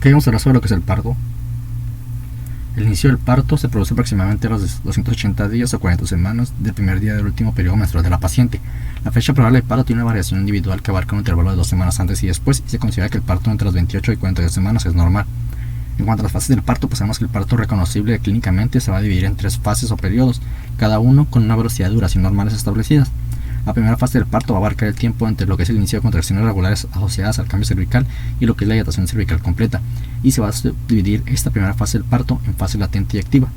Ok, vamos a hablar sobre lo que es el parto. El inicio del parto se produce aproximadamente a los 280 días o 40 semanas del primer día del último periodo menstrual de la paciente. La fecha probable del parto tiene una variación individual que abarca un intervalo de 2 semanas antes y después, y se considera que el parto entre las 28 y 42 semanas es normal. En cuanto a las fases del parto, pues sabemos que el parto reconocible clínicamente se va a dividir en 3 fases o periodos, cada uno con una velocidad de duración normales establecidas. La primera fase del parto va a abarcar el tiempo entre lo que es el inicio de contracciones regulares asociadas al cambio cervical y lo que es la dilatación cervical completa, y se va a dividir esta primera fase del parto en fase latente y activa.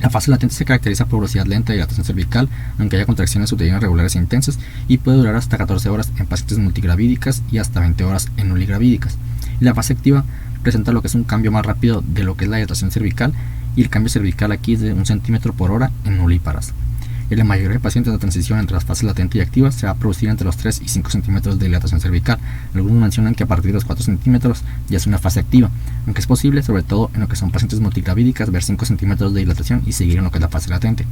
La fase latente se caracteriza por velocidad lenta y dilatación cervical, aunque haya contracciones uterinas regulares e intensas, y puede durar hasta 14 horas en pacientes multigravídicas y hasta 20 horas en unigravídicas. Y la fase activa presenta lo que es un cambio más rápido de lo que es la dilatación cervical, y el cambio cervical aquí es de 1 centímetro por hora en nulíparas. En la mayoría de pacientes, la transición entre las fases latente y activa se va a producir entre los 3 y 5 centímetros de dilatación cervical. Algunos mencionan que a partir de los 4 centímetros ya es una fase activa, aunque es posible, sobre todo en lo que son pacientes multigravídicas, ver 5 centímetros de dilatación y seguir en lo que es la fase latente.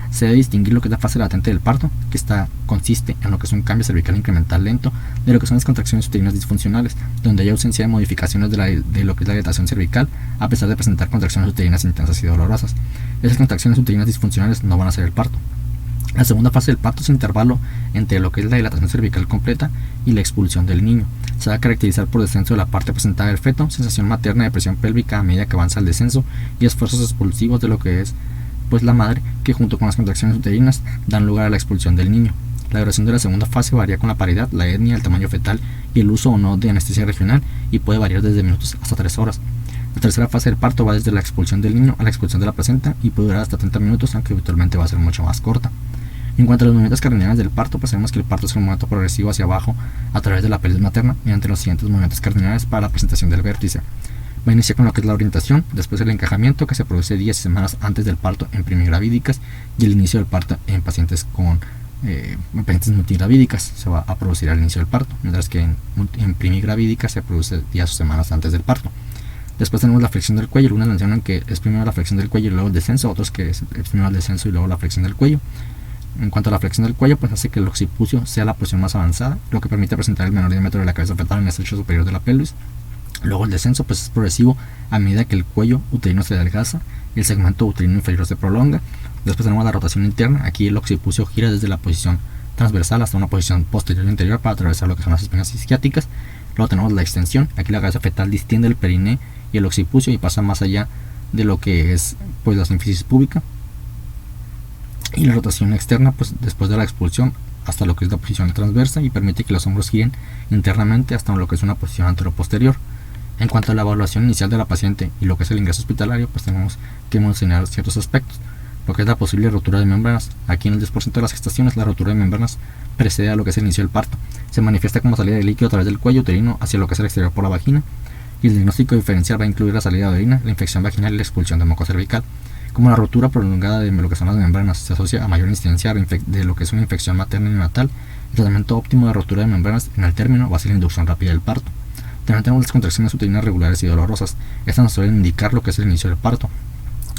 Se debe distinguir lo que es la fase latente del parto, que consiste en lo que es un cambio cervical incremental lento, de lo que son las contracciones uterinas disfuncionales, donde hay ausencia de modificaciones de lo que es la dilatación cervical, a pesar de presentar contracciones uterinas intensas y dolorosas. Esas contracciones uterinas disfuncionales no van a ser el parto. La segunda fase del parto es intervalo entre lo que es la dilatación cervical completa y la expulsión del niño. Se va a caracterizar por descenso de la parte presentada del feto, sensación materna de presión pélvica a medida que avanza el descenso y esfuerzos expulsivos de lo que es la madre, que junto con las contracciones uterinas dan lugar a la expulsión del niño. La duración de la segunda fase varía con la paridad, la etnia, el tamaño fetal y el uso o no de anestesia regional, y puede variar desde minutos hasta 3 horas. La tercera fase del parto va desde la expulsión del niño a la expulsión de la placenta y puede durar hasta 30 minutos, aunque habitualmente va a ser mucho más corta. En cuanto a los movimientos cardinales del parto, pues sabemos que el parto es un movimiento progresivo hacia abajo a través de la pelvis materna mediante los siguientes movimientos cardinales para la presentación del vértice. Va a iniciar con lo que es la orientación, después el encajamiento, que se produce días y semanas antes del parto en primigravídicas, y el inicio del parto en pacientes pacientes multigravídicas se va a producir al inicio del parto, mientras que en primigravídicas se produce días o semanas antes del parto. Después tenemos la flexión del cuello. Algunos mencionan que es primero la flexión del cuello y luego el descenso, otros que es primero el descenso y luego la flexión del cuello. En cuanto a la flexión del cuello, pues hace que el occipucio sea la posición más avanzada, lo que permite presentar el menor diámetro de la cabeza fetal en el estrecho superior de la pelvis. Luego el descenso pues es progresivo a medida que el cuello uterino se adelgaza y el segmento uterino inferior se prolonga. Después tenemos la rotación interna. Aquí el occipucio gira desde la posición transversal hasta una posición posterior interior para atravesar lo que son las espinas isquiáticas. Luego tenemos la extensión. Aquí la cabeza fetal distiende el periné y el occipucio y pasa más allá de lo que es la sínfisis púbica. Y la rotación externa, pues después de la expulsión hasta lo que es la posición transversa, y permite que los hombros giren internamente hasta lo que es una posición anteroposterior. En cuanto a la evaluación inicial de la paciente y lo que es el ingreso hospitalario, pues tenemos que mencionar ciertos aspectos. Lo que es la posible rotura de membranas. Aquí en el 10% de las gestaciones la rotura de membranas precede a lo que es el inicio del parto. Se manifiesta como salida de líquido a través del cuello uterino hacia lo que es el exterior por la vagina, y el diagnóstico diferencial va a incluir la salida de orina, la infección vaginal y la expulsión de moco cervical. Como la rotura prolongada de lo que son las membranas se asocia a mayor incidencia de lo que es una infección materna y neonatal, el tratamiento óptimo de rotura de membranas en el término va a ser la inducción rápida del parto. También tenemos las contracciones uterinas regulares y dolorosas. Estas nos suelen indicar lo que es el inicio del parto.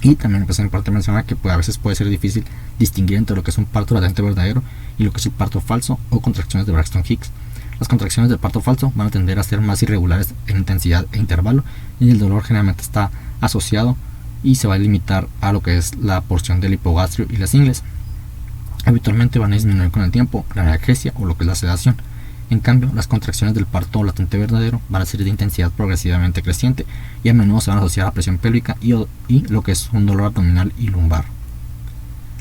Y también pues, en parte menciona que a veces puede ser difícil distinguir entre lo que es un parto latente verdadero y lo que es un parto falso o contracciones de Braxton Hicks. Las contracciones del parto falso van a tender a ser más irregulares en intensidad e intervalo, y el dolor generalmente está asociado y se va a limitar a lo que es la porción del hipogastrio y las ingles. Habitualmente van a disminuir con el tiempo la analgesia o lo que es la sedación. En cambio, las contracciones del parto latente verdadero van a ser de intensidad progresivamente creciente y a menudo se van a asociar a presión pélvica y lo que es un dolor abdominal y lumbar.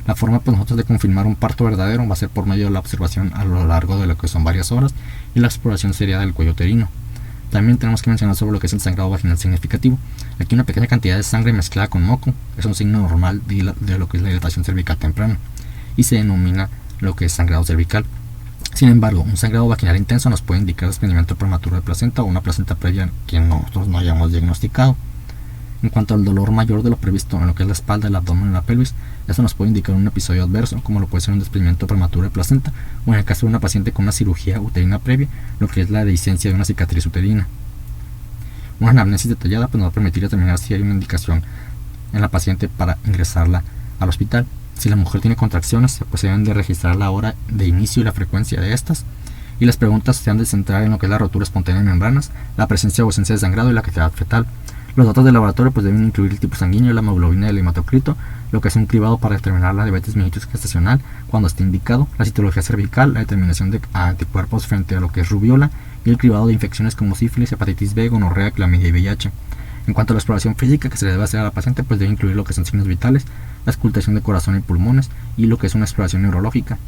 La forma nosotros de confirmar un parto verdadero va a ser por medio de la observación a lo largo de lo que son varias horas y la exploración seriada del cuello uterino. También tenemos que mencionar sobre lo que es el sangrado vaginal significativo. Aquí una pequeña cantidad de sangre mezclada con moco es un signo normal de lo que es la dilatación cervical temprana y se denomina lo que es sangrado cervical. Sin embargo, un sangrado vaginal intenso nos puede indicar desprendimiento prematuro de placenta o una placenta previa que nosotros no hayamos diagnosticado. En cuanto al dolor mayor de lo previsto en lo que es la espalda, el abdomen y la pelvis, esto nos puede indicar un episodio adverso, como lo puede ser un desprendimiento prematuro de placenta, o en el caso de una paciente con una cirugía uterina previa, lo que es la dehiscencia de una cicatriz uterina. Una anamnesis detallada nos va a permitir determinar si hay una indicación en la paciente para ingresarla al hospital. Si la mujer tiene contracciones, pues se deben de registrar la hora de inicio y la frecuencia de estas, y las preguntas se han de centrar en lo que es la rotura espontánea de membranas, la presencia o ausencia de sangrado y la cantidad fetal. Los datos del laboratorio pues deben incluir el tipo sanguíneo, la hemoglobina y el hematocrito, lo que es un cribado para determinar la diabetes mellitus gestacional cuando esté indicado, la citología cervical, la determinación de anticuerpos frente a lo que es rubiola y el cribado de infecciones como sífilis, hepatitis B, gonorrea, clamidia y VIH. En cuanto a la exploración física que se le debe hacer a la paciente, pues debe incluir lo que son signos vitales, la auscultación de corazón y pulmones y lo que es una exploración neurológica.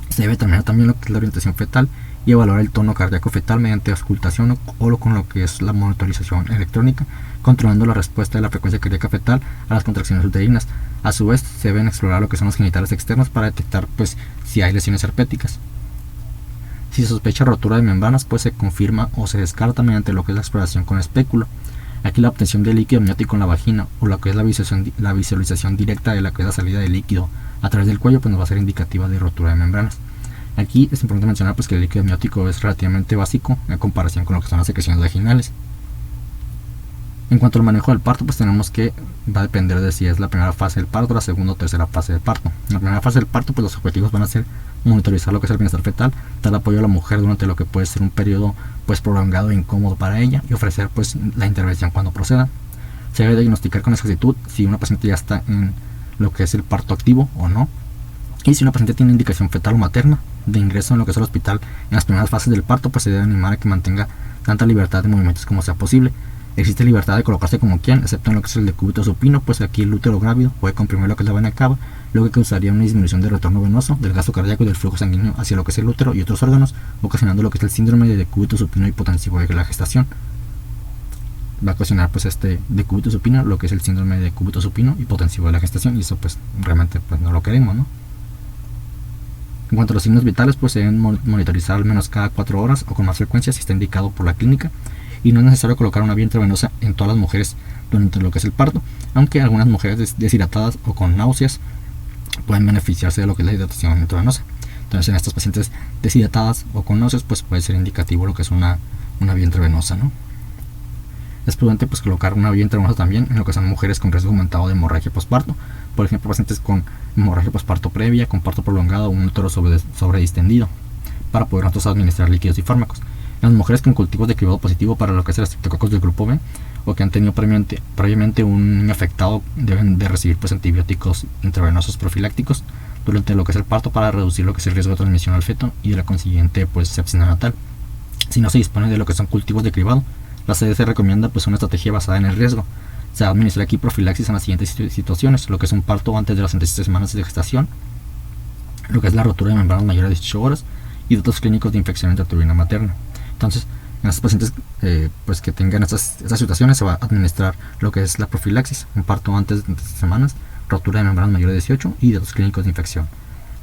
Se debe determinar también lo que es la orientación fetal y evaluar el tono cardíaco fetal mediante auscultación o con lo que es la monitorización electrónica, controlando la respuesta de la frecuencia cardíaca fetal a las contracciones uterinas. A su vez, se deben explorar lo que son los genitales externos para detectar pues si hay lesiones herpéticas. Si se sospecha rotura de membranas, pues se confirma o se descarta mediante lo que es la exploración con espéculo. Aquí la obtención de líquido amniótico en la vagina o lo que es la visualización directa de la que es la salida de líquido a través del cuello pues nos va a ser indicativa de rotura de membranas. Aquí es importante mencionar pues que el líquido amniótico es relativamente básico en comparación con lo que son las secreciones vaginales. En cuanto al manejo del parto, pues tenemos que va a depender de si es la primera fase del parto, la segunda o tercera fase del parto. En la primera fase del parto, pues los objetivos van a ser monitorizar lo que es el bienestar fetal, dar apoyo a la mujer durante lo que puede ser un periodo pues prolongado e incómodo para ella y ofrecer pues la intervención cuando proceda. Se debe diagnosticar con exactitud si una paciente ya está en lo que es el parto activo o no, y si una paciente tiene indicación fetal o materna de ingreso en lo que es el hospital en las primeras fases del parto, pues se debe animar a que mantenga tanta libertad de movimientos como sea posible. Existe libertad de colocarse como quien, excepto en lo que es el decúbito supino, pues aquí el útero grávido puede comprimir lo que es la vena cava, lo que causaría una disminución del retorno venoso, del gasto cardíaco y del flujo sanguíneo hacia lo que es el útero y otros órganos, ocasionando lo que es el síndrome de decúbito supino hipotensivo de la gestación. Va a ocasionar pues este decúbito supino, lo que es el síndrome de decúbito supino hipotensivo de la gestación, y eso pues realmente pues no lo queremos, ¿no? En cuanto a los signos vitales, pues se deben monitorizar al menos cada 4 horas o con más frecuencia si está indicado por la clínica, y no es necesario colocar una vía intravenosa en todas las mujeres durante lo que es el parto, aunque algunas mujeres deshidratadas o con náuseas pueden beneficiarse de lo que es la hidratación intravenosa. Entonces en estas pacientes deshidratadas o con náuseas pues puede ser indicativo lo que es una vía intravenosa, ¿no? Es prudente pues colocar una vía intravenosa también en lo que son mujeres con riesgo aumentado de hemorragia posparto, por ejemplo pacientes con hemorragia posparto previa, con parto prolongado o un útero sobredistendido, para poder nosotros administrar líquidos y fármacos. Las mujeres con cultivos de cribado positivo para lo que es el estreptococos del grupo B o que han tenido previamente un niño afectado deben de recibir pues antibióticos intravenosos profilácticos durante lo que es el parto para reducir lo que es el riesgo de transmisión al feto y de la consiguiente pues sepsis neonatal. Si no se dispone de lo que son cultivos de cribado, la CDC recomienda pues una estrategia basada en el riesgo. Se va a administrar aquí profilaxis en las siguientes situaciones: lo que es un parto antes de las 36 semanas de gestación, lo que es la rotura de membranas mayores de 18 horas y datos clínicos de infección intrauterina materna. Entonces, en estos pacientes pues que tengan estas situaciones se va a administrar lo que es la profilaxis, un parto antes de 36 semanas, rotura de membranas mayores de 18 y datos clínicos de infección.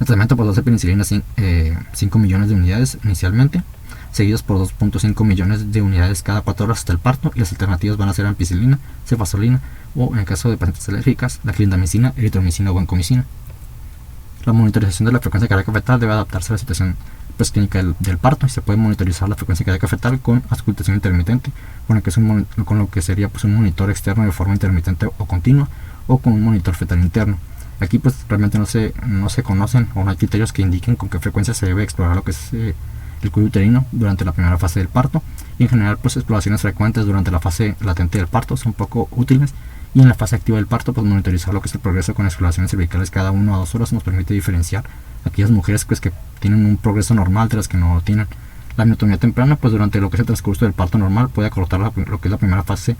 El tratamiento pues va a ser penicilina 5 millones de unidades inicialmente, seguidos por 2.5 millones de unidades cada 4 horas hasta el parto, y las alternativas van a ser ampicilina, cefazolina o, en el caso de pacientes alérgicas, la clindamicina, eritromicina o vancomicina. La monitorización de la frecuencia cardíaca fetal debe adaptarse a la situación pues, clínica del parto, y se puede monitorizar la frecuencia cardíaca fetal con auscultación intermitente, con lo que sería pues, un monitor externo de forma intermitente o continua, o con un monitor fetal interno. Aquí pues realmente no se conocen o no hay criterios que indiquen con qué frecuencia se debe explorar lo que es el cuello uterino durante la primera fase del parto, y en general pues exploraciones frecuentes durante la fase latente del parto son poco útiles, y en la fase activa del parto pues monitorizar lo que es el progreso con exploraciones cervicales cada 1 a 2 horas nos permite diferenciar aquellas mujeres pues que tienen un progreso normal de las que no lo tienen. La miotomía temprana pues durante lo que es el transcurso del parto normal puede acortar lo que es la primera fase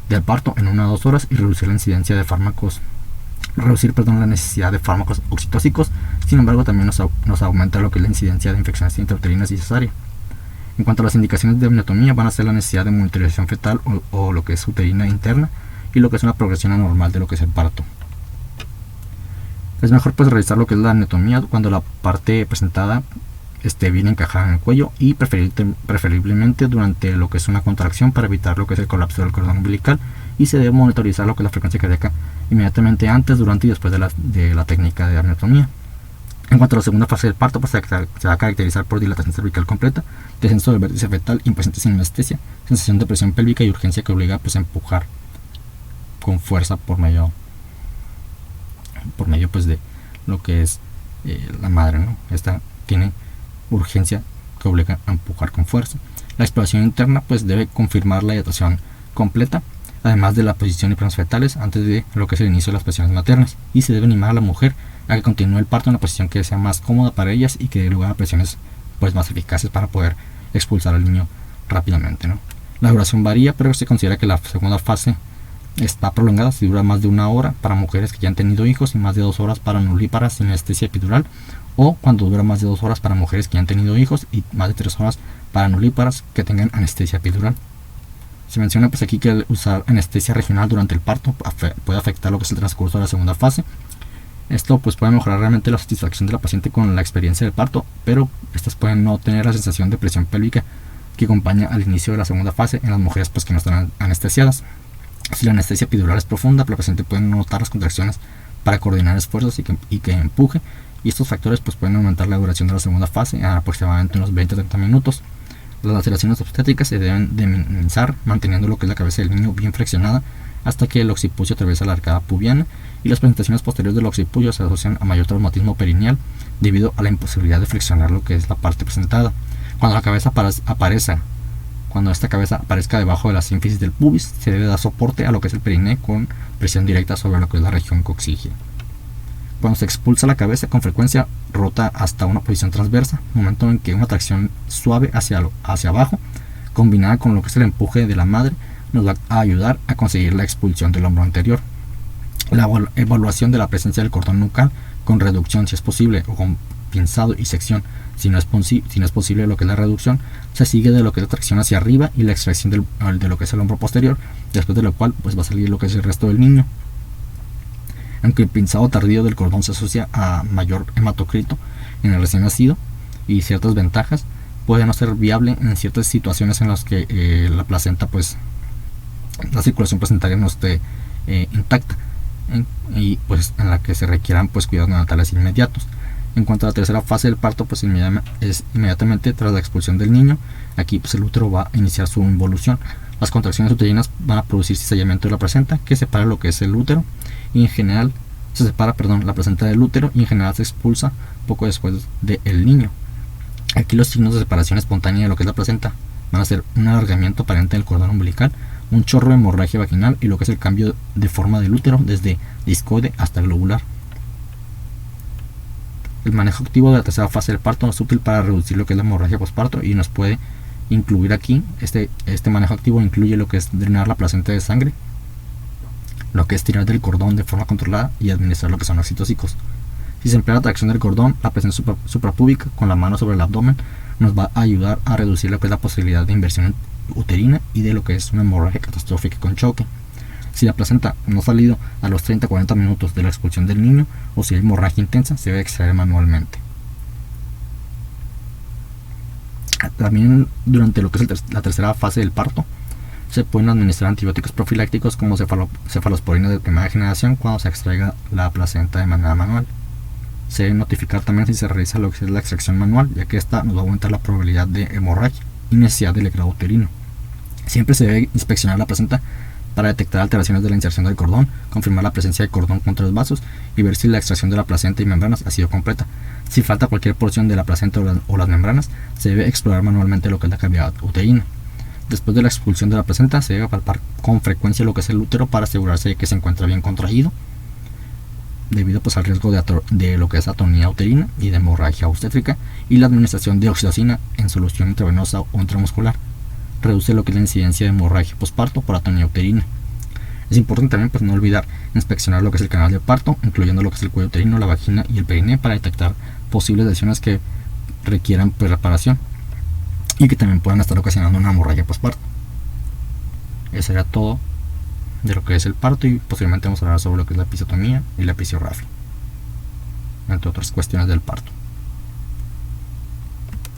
del parto en 1 a 2 horas y reducir la incidencia de fármacos la necesidad de fármacos oxitóxicos. Sin embargo, también nos aumenta lo que es la incidencia de infecciones intrauterinas y cesárea. En cuanto a las indicaciones de amniotomía, van a ser la necesidad de monitorización fetal o lo que es uterina interna, y lo que es una progresión anormal de lo que es el parto. Es mejor pues realizar lo que es la amniotomía cuando la parte presentada esté bien encajada en el cuello, y preferiblemente durante lo que es una contracción para evitar lo que es el colapso del cordón umbilical, y se debe monitorizar lo que es la frecuencia cardíaca inmediatamente antes, durante y después de la técnica de amniotomía. En cuanto a la segunda fase del parto, pues se va a caracterizar por dilatación cervical completa, descenso del vértice fetal en pacientes sin anestesia, sensación de presión pélvica y urgencia que obliga pues, a empujar con fuerza por medio pues de lo que es la madre, ¿no? Esta tiene urgencia que obliga a empujar con fuerza. La exploración interna pues debe confirmar la dilatación completa, además de la posición y planos fetales antes de lo que es el inicio de las presiones maternas, y se debe animar a la mujer a que continúe el parto en una posición que sea más cómoda para ellas y que dé lugar a presiones pues más eficaces para poder expulsar al niño rápidamente, ¿no? La duración varía, pero se considera que la segunda fase está prolongada si dura más de 1 hora para mujeres que ya han tenido hijos y más de 2 horas para nulíparas sin anestesia epidural, o cuando dura más de 2 horas para mujeres que ya han tenido hijos y más de 3 horas para nulíparas que tengan anestesia epidural. Se menciona pues aquí que usar anestesia regional durante el parto puede afectar lo que es el transcurso de la segunda fase. Esto pues puede mejorar realmente la satisfacción de la paciente con la experiencia del parto, pero estas pueden no tener la sensación de presión pélvica que acompaña al inicio de la segunda fase en las mujeres pues que no están anestesiadas. Si la anestesia epidural es profunda, la paciente puede notar las contracciones para coordinar esfuerzos y que empuje, y estos factores pues pueden aumentar la duración de la segunda fase a aproximadamente unos 20-30 minutos. Las laceraciones obstétricas se deben de minimizar manteniendo lo que es la cabeza del niño bien flexionada hasta que el occipucio atraviesa la arcada pubiana, y las presentaciones posteriores del occipucio se asocian a mayor traumatismo perineal debido a la imposibilidad de flexionar lo que es la parte presentada. Cuando la cabeza Cuando esta cabeza aparezca debajo de la sínfisis del pubis, se debe dar soporte a lo que es el periné con presión directa sobre lo que es la región coxígea. Cuando se expulsa la cabeza, con frecuencia rota hasta una posición transversa, momento en que una tracción suave hacia abajo, combinada con lo que es el empuje de la madre, nos va a ayudar a conseguir la expulsión del hombro anterior. La evaluación de la presencia del cordón nucal con reducción si es posible o con pinzado y sección si no es posible lo que es la reducción, se sigue de lo que es la tracción hacia arriba y la extracción de lo que es el hombro posterior, después de lo cual pues va a salir lo que es el resto del niño. Aunque el pinzado tardío del cordón se asocia a mayor hematocrito en el recién nacido y ciertas ventajas, puede no ser viable en ciertas situaciones en las que la placenta pues la circulación placentaria no esté intacta y pues en la que se requieran pues cuidados neonatales inmediatos. En cuanto a la tercera fase del parto, pues es inmediatamente tras la expulsión del niño. Aquí pues el útero va a iniciar su involución. Las contracciones uterinas van a producir cizallamiento de la placenta, que separa lo que es el útero, y en general se separa, la placenta del útero, y en general se expulsa poco después del niño. Aquí los signos de separación espontánea de lo que es la placenta van a ser un alargamiento aparente del cordón umbilical, un chorro de hemorragia vaginal y lo que es el cambio de forma del útero desde discoide hasta globular. El manejo activo de la tercera fase del parto es útil para reducir lo que es la hemorragia postparto y nos puede incluir aquí, este manejo activo incluye lo que es drenar la placenta de sangre, lo que es tirar del cordón de forma controlada y administrar lo que son oxitóxicos. Si se emplea la tracción del cordón, la presión suprapúbica con la mano sobre el abdomen nos va a ayudar a reducir lo que es la posibilidad de inversión uterina y de lo que es una hemorragia catastrófica con choque. Si la placenta no ha salido a los 30-40 minutos de la expulsión del niño o si hay hemorragia intensa, se debe extraer manualmente. También durante lo que es la tercera fase del parto se pueden administrar antibióticos profilácticos como cefalosporina de primera generación cuando se extraiga la placenta de manera manual. Se debe notificar también si se realiza lo que es la extracción manual, ya que esta nos va a aumentar la probabilidad de hemorragia y necesidad de legrado uterino. Siempre se debe inspeccionar la placenta para detectar alteraciones de la inserción del cordón, confirmar la presencia de cordón con 3 vasos y ver si la extracción de la placenta y membranas ha sido completa. Si falta cualquier porción de la placenta o las membranas, se debe explorar manualmente lo que es la cavidad uterina. Después de la expulsión de la placenta, se debe palpar con frecuencia lo que es el útero para asegurarse de que se encuentra bien contraído, debido pues al riesgo de lo que es atonía uterina y de hemorragia obstétrica, y la administración de oxitocina en solución intravenosa o intramuscular reduce lo que es la incidencia de hemorragia posparto por atonía uterina. Es importante también pues no olvidar inspeccionar lo que es el canal de parto, incluyendo lo que es el cuello uterino, la vagina y el periné, para detectar posibles lesiones que requieran pues reparación y que también puedan estar ocasionando una hemorragia posparto. Eso era todo de lo que es el parto, y posteriormente vamos a hablar sobre lo que es la episiotomía y la episiorrafia, entre otras cuestiones del parto.